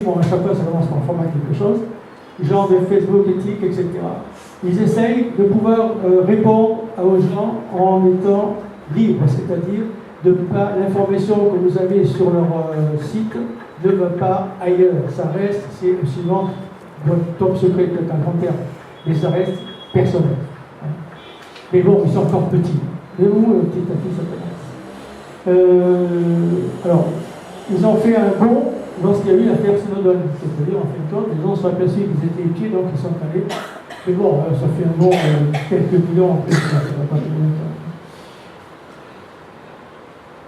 bon, à chaque fois ça commence par format quelque chose, genre de Facebook éthique, etc. Ils essayent de pouvoir répondre aux gens en étant libres, c'est-à-dire de pas l'information que vous avez sur leur site ne va pas ailleurs. Ça reste, c'est suivant votre top secret, peut-être un grand terme, mais ça reste personnel. Mais bon, ils sont encore petits. Mais où petit à petit ça commence. Alors, ils ont fait un bond lorsqu'il y a eu l'affaire Snowden. C'est-à-dire, en fin de compte, les gens sont aperçus qu'ils étaient épiés, donc ils sont allés. Mais bon, ça fait un bond quelques millions en plus, ça va pas tout le temps.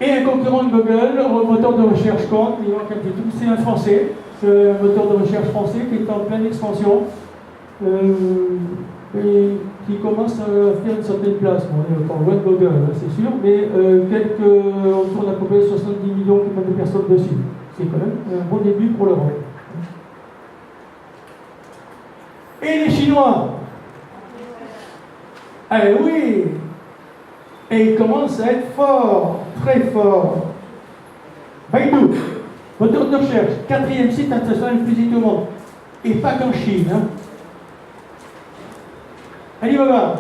Et un concurrent de Google, un moteur de recherche compte, il manque un petit tout, c'est un français, c'est un moteur de recherche français qui est en pleine expansion et qui commence à faire une certaine place. Bon, on est pas loin de Google, c'est sûr, mais autour d'à peu près 70 millions de personnes dessus. C'est quand même un bon début pour l'Europe. Et les Chinois? Ah oui! Et ils commencent à être forts, très forts. Baidu, moteur de recherche, 4e site international le plus visité au monde. Et pas qu'en Chine. Hein. Alibaba,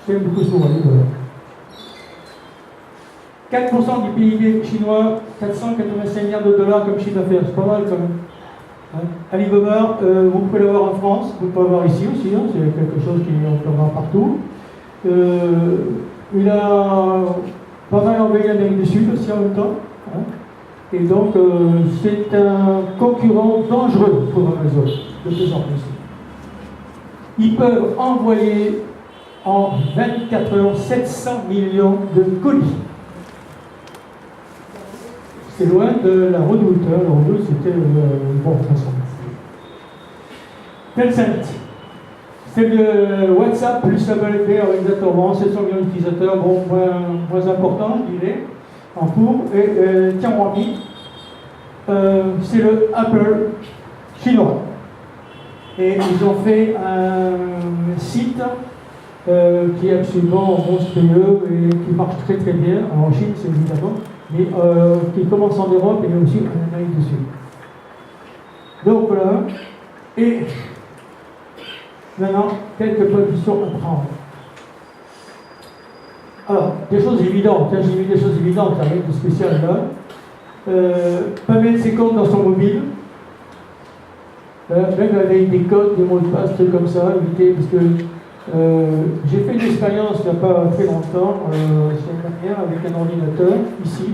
j'aime beaucoup ce mot, Alibaba. 4% du PIB chinois, 485 milliards de dollars comme chiffre d'affaires, c'est pas mal quand même. Hein. Alibaba, vous pouvez l'avoir en France, vous pouvez l'avoir ici aussi, hein, c'est quelque chose qui est encore partout. Il a pas mal envahi l'Amérique du Sud aussi en même temps. Hein. Et donc, c'est un concurrent dangereux pour Amazon, de plus en plus. Ils peuvent envoyer en 24 heures 700 millions de colis. C'est loin de la Redoute. Hein. La Redoute, c'était bon, de toute façon. Tencent. C'est le WhatsApp plus la BlackBerry exactement, 700 millions d'utilisateurs, bon, moins important, je dirais, en cours. Et Tianhuami, c'est le Apple chinois. Et ils ont fait un site qui est absolument monstrueux et qui marche très très bien. Alors, en Chine, c'est évidemment, mais qui commence en Europe et aussi en Amérique du Sud. Donc voilà. Et maintenant, quelques positions à prendre. Alors, des choses évidentes. J'ai mis des choses évidentes, rien de spécial là. Pas mettre ses comptes dans son mobile. Même avec des codes, des mots de passe, trucs comme ça, éviter, parce que j'ai fait une expérience il n'y a pas très longtemps, l'année dernière, avec un ordinateur, ici.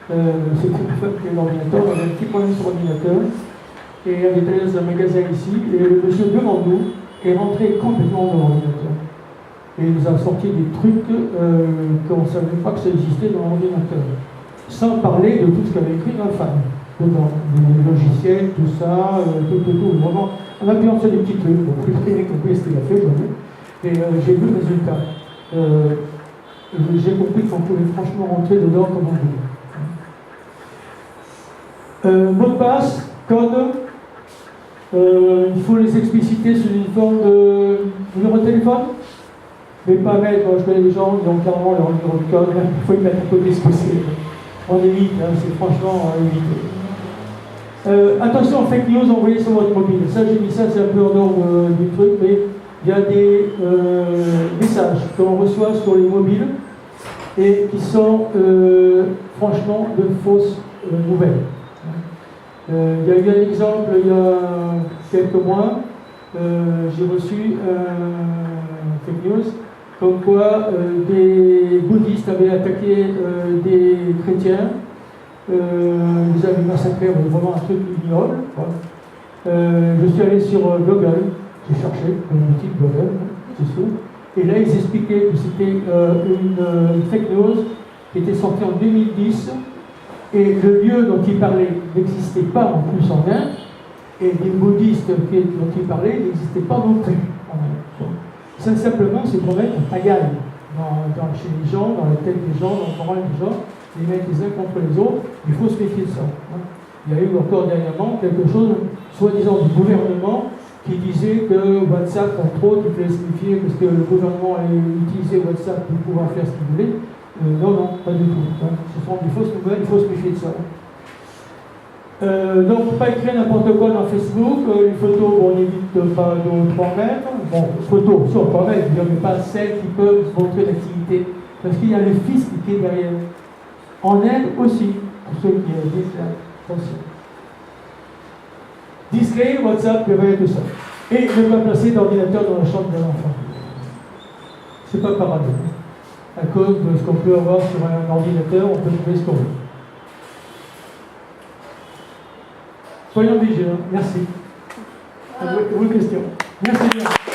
C'était une femme qui a un ordinateur, on avait un petit problème sur l'ordinateur, et elle était dans un magasin ici, et le monsieur devant nous est rentré complètement dans l'ordinateur. Et il nous a sorti des trucs qu'on ne savait pas que ça existait dans l'ordinateur. Sans parler de tout ce qu'avait écrit ma femme. Dedans, les logiciels, tout ça, tout, vraiment. On a pu en faire des petits trucs, bon, plus rien compris ce qu'il a fait, et j'ai vu le résultat. J'ai compris qu'on pouvait franchement rentrer dedans comme on voulait. Mot de passe, code, il faut les expliciter sous une forme de numéro de téléphone, mais pas mettre, moi je connais des gens, ils ont clairement leur numéro de code, il faut y mettre à côté ce que c'est. On évite, hein, c'est franchement évité. Attention aux fake news envoyées sur votre mobile. Ça, j'ai mis ça, c'est un peu en dehors du truc, mais il y a des messages que l'on reçoit sur les mobiles et qui sont franchement de fausses nouvelles. Il y a eu un exemple il y a quelques mois, j'ai reçu un fake news comme quoi des bouddhistes avaient attaqué des chrétiens. Ils avaient massacré, vraiment un truc ignoble. Je suis allé sur Google, j'ai cherché une boutique Google, c'est sûr, et là ils expliquaient que c'était une fake news qui était sortie en 2010, et le lieu dont ils parlaient n'existait pas en plus en Inde, et les bouddhistes dont ils parlaient n'existaient pas non plus en Inde. Ça simplement c'est pour mettre un pagaille chez les gens, dans la tête des gens, dans le moral des gens, les mettre les uns contre les autres, il faut se méfier de ça. Il y a eu encore dernièrement quelque chose, soi-disant du gouvernement, qui disait que WhatsApp, entre autres, il fallait se méfier parce que le gouvernement allait utiliser WhatsApp pour pouvoir faire ce qu'il voulait. Non, pas du tout. Ce sont des fausses nouvelles, il faut se méfier de ça. Donc, pas écrire n'importe quoi dans Facebook. Une photo, on n'évite pas de 3 mètres. Bon, photo sur 3 mètres, mais pas celles qui peuvent montrer l'activité. Parce qu'il y a le fisc qui est derrière. En aide aussi, pour ceux qui disent là, attention. Discret, WhatsApp, prévoyez tout ça. Et ne pas placer d'ordinateur dans la chambre de l'enfant. C'est pas par hasard. À cause de ce qu'on peut avoir sur un ordinateur, on peut trouver ce qu'on veut. Soyons vigilants. Merci. Vos questions. Merci bien.